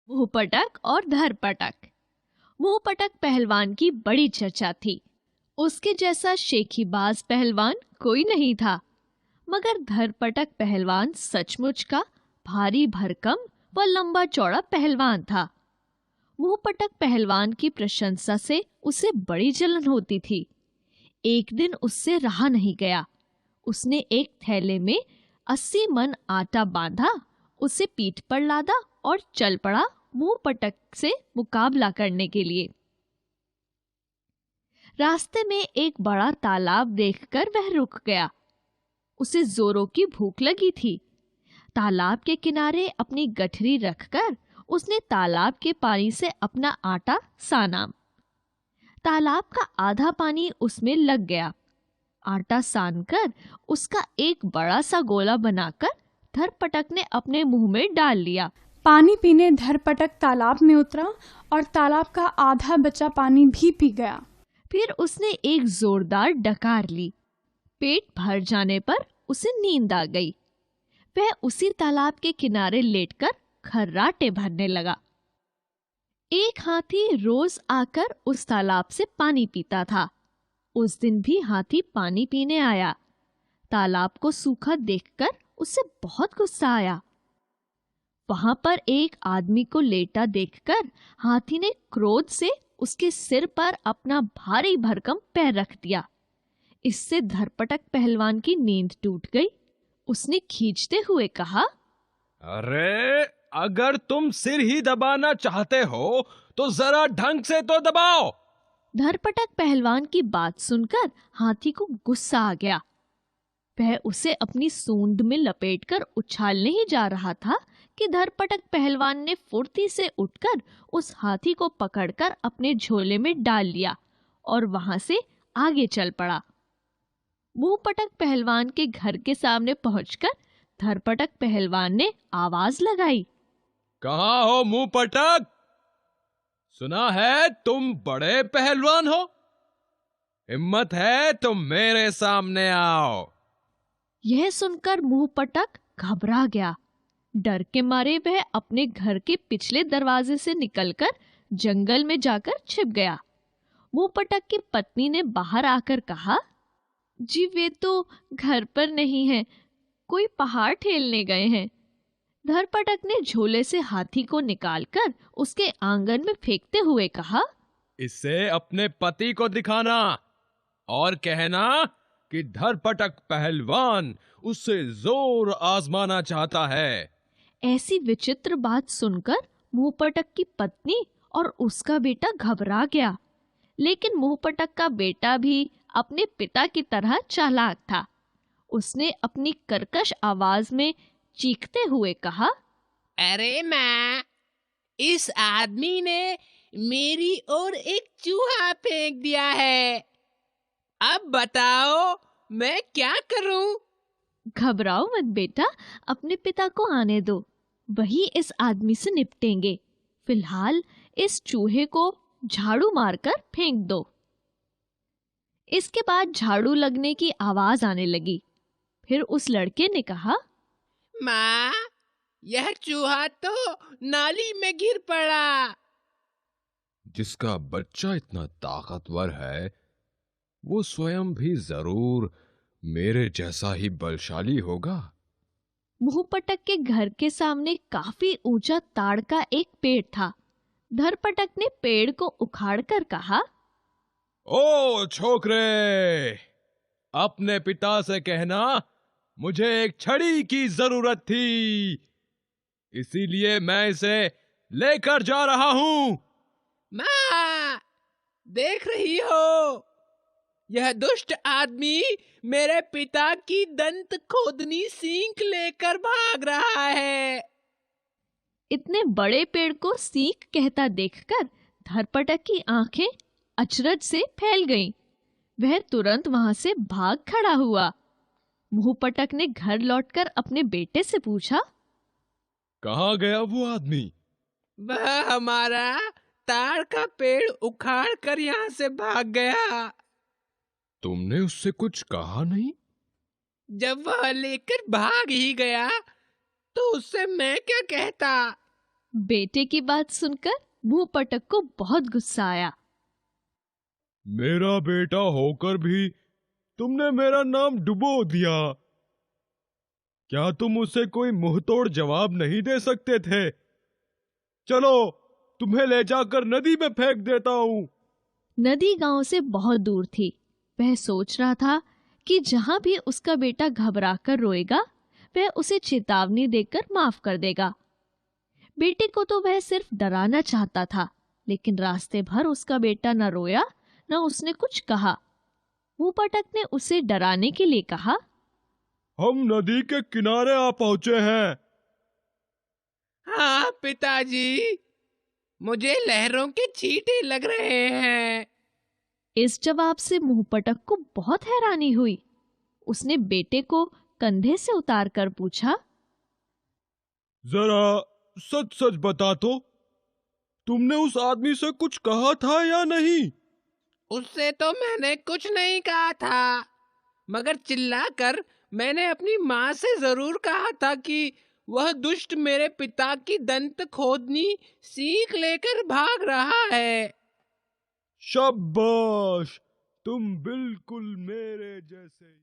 मुंहपटक और धरपटक। मुंहपटक पहलवान की बड़ी चर्चा थी। उसके जैसा शेखीबाज पहलवान कोई नहीं था, मगर धरपटक पहलवान सचमुच का भारी भरकम व लंबा चौड़ा पहलवान था। मुंहपटक पहलवान की प्रशंसा से उसे बड़ी जलन होती थी। एक दिन उससे रहा नहीं गया। उसने एक थैले में 80 मन आटा बांधा, उसे पीठ पर लादा और चल पड़ा मुंहपटक से मुकाबला करने के लिए। रास्ते में एक बड़ा तालाब देखकर वह रुक गया। उसे जोरों की भूख लगी थी। तालाब के किनारे अपनी गठरी रखकर उसने तालाब के पानी से अपना आटा साना। तालाब का आधा पानी उसमें लग गया। आटा सानकर उसका एक बड़ा सा गोला बनाकर धरपटक ने अपने मुंह में डाल लिया। पानी पीने धरपटक तालाब में उतरा और तालाब का आधा बचा पानी भी पी गया। फिर उसने एक जोरदार डकार ली। पेट भर जाने पर उसे नींद आ गई। वह उसी तालाब के किनारे लेटकर खर्राटे भरने लगा। एक हाथी रोज आकर उस तालाब से पानी पीता था। उस दिन भी हाथी पानी पीने आया। तालाब को सूखा देखकर उसे बहुत गुस्सा आया। वहां पर एक आदमी को लेटा देखकर हाथी ने क्रोध से उसके सिर पर अपना भारी भरकम पैर रख दिया। इससे धरपटक पहलवान की नींद टूट गई। उसने खींचते हुए कहा, अरे अगर तुम सिर ही दबाना चाहते हो तो जरा ढंग से तो दबाओ। धरपटक पहलवान की बात सुनकर हाथी को गुस्सा आ गया। वह उसे अपनी सूंड में लपेटकर उछालने ही जा रहा था कि धरपटक पहलवान ने फुर्ती से उठकर उस हाथी को पकड़कर अपने झोले में डाल लिया और वहां से आगे चल पड़ा। मुंहपटक पहलवान के घर के सामने पहुंचकर धरपटक पहलवान ने आवाज लगाई, कहाँ हो मुंहपटक? सुना है तुम बड़े पहलवान हो। हिम्मत है तो मेरे सामने आओ। यह सुनकर मुंहपटक घबरा गया। डर के मारे वह अपने घर के पिछले दरवाजे से निकलकर जंगल में जाकर छिप गया। मुंहपटक की पत्नी ने बाहर आकर कहा, जी वे तो घर पर नहीं है, कोई पहाड़ ठेलने गए हैं। धरपटक ने झोले से हाथी को निकालकर उसके आंगन में फेंकते हुए कहा, इसे अपने पति को दिखाना और कहना कि धरपटक पहलवान उससे जोर आजमाना चाहता है। ऐसी विचित्र बात सुनकर मुंहपटक की पत्नी और उसका बेटा घबरा गया। लेकिन मुंहपटक का बेटा भी अपने पिता की तरह चालाक था। उसने अपनी कर्कश आवाज में चीखते हुए कहा, अरे माँ, इस आदमी ने मेरी ओर एक चूहा फेंक दिया है। अब बताओ मैं क्या करूं? घबराओ मत बेटा, अपने पिता को आने दो, वही इस आदमी से निपटेंगे। फिलहाल इस चूहे को झाड़ू मारकर फेंक दो। इसके बाद झाड़ू लगने की आवाज आने लगी। फिर उस लड़के ने कहा, माँ, यह चूहा तो नाली में गिर पड़ा। जिसका बच्चा इतना ताकतवर है वो स्वयं भी जरूर मेरे जैसा ही बलशाली होगा। मुंहपटक के घर के सामने काफी ऊंचा ताड़ का एक पेड़ था। धरपटक ने पेड़ को उखाड़कर कहा, ओ छोकरे, अपने पिता से कहना मुझे एक छड़ी की जरूरत थी, इसीलिए मैं इसे लेकर जा रहा हूं। माँ, देख रही हो, यह दुष्ट आदमी मेरे पिता की दंत खोदनी सींक लेकर भाग रहा है। इतने बड़े पेड़ को सींक कहता देखकर धरपटक की आंखें अचरज से फैल गईं। वह तुरंत वहां से भाग खड़ा हुआ। मुंहपटक ने घर लौटकर अपने बेटे से पूछा, कहाँ गया वो आदमी? वह हमारा ताड़ का पेड़ उखाड़ कर यहाँ से भाग गया। तुमने उससे कुछ कहा नहीं? जब वह लेकर भाग ही गया तो उससे मैं क्या कहता। बेटे की बात सुनकर मुंहपटक को बहुत गुस्सा आया। मेरा बेटा होकर भी तुमने मेरा नाम डुबो दिया। क्या तुम उसे कोई मुंहतोड़ जवाब नहीं दे सकते थे? चलो, तुम्हें ले जाकर नदी में फेंक देता हूं। नदी गांव से बहुत दूर थी। वह सोच रहा था कि जहां भी उसका बेटा घबराकर रोएगा, वह उसे चेतावनी देकर माफ कर देगा। बेटे को तो वह सिर्फ डराना चाहता था, लेकिन रास्ते भर उसका बेटा न रोया न उसने कुछ कहा। मुंहपटक ने उसे डराने के लिए कहा, हम नदी के किनारे आ पहुंचे हैं। हाँ पिताजी, मुझे लहरों के छींटे लग रहे हैं। इस जवाब से मुंहपटक को बहुत हैरानी हुई। उसने बेटे को कंधे से उतारकर पूछा, जरा सच सच बता तो, तुमने उस आदमी से कुछ कहा था या नहीं? उससे तो मैंने कुछ नहीं कहा था, मगर चिल्लाकर मैंने अपनी माँ से जरूर कहा था कि वह दुष्ट मेरे पिता की दंत खोदनी सीख लेकर भाग रहा है। शाबाश, तुम बिल्कुल मेरे जैसे।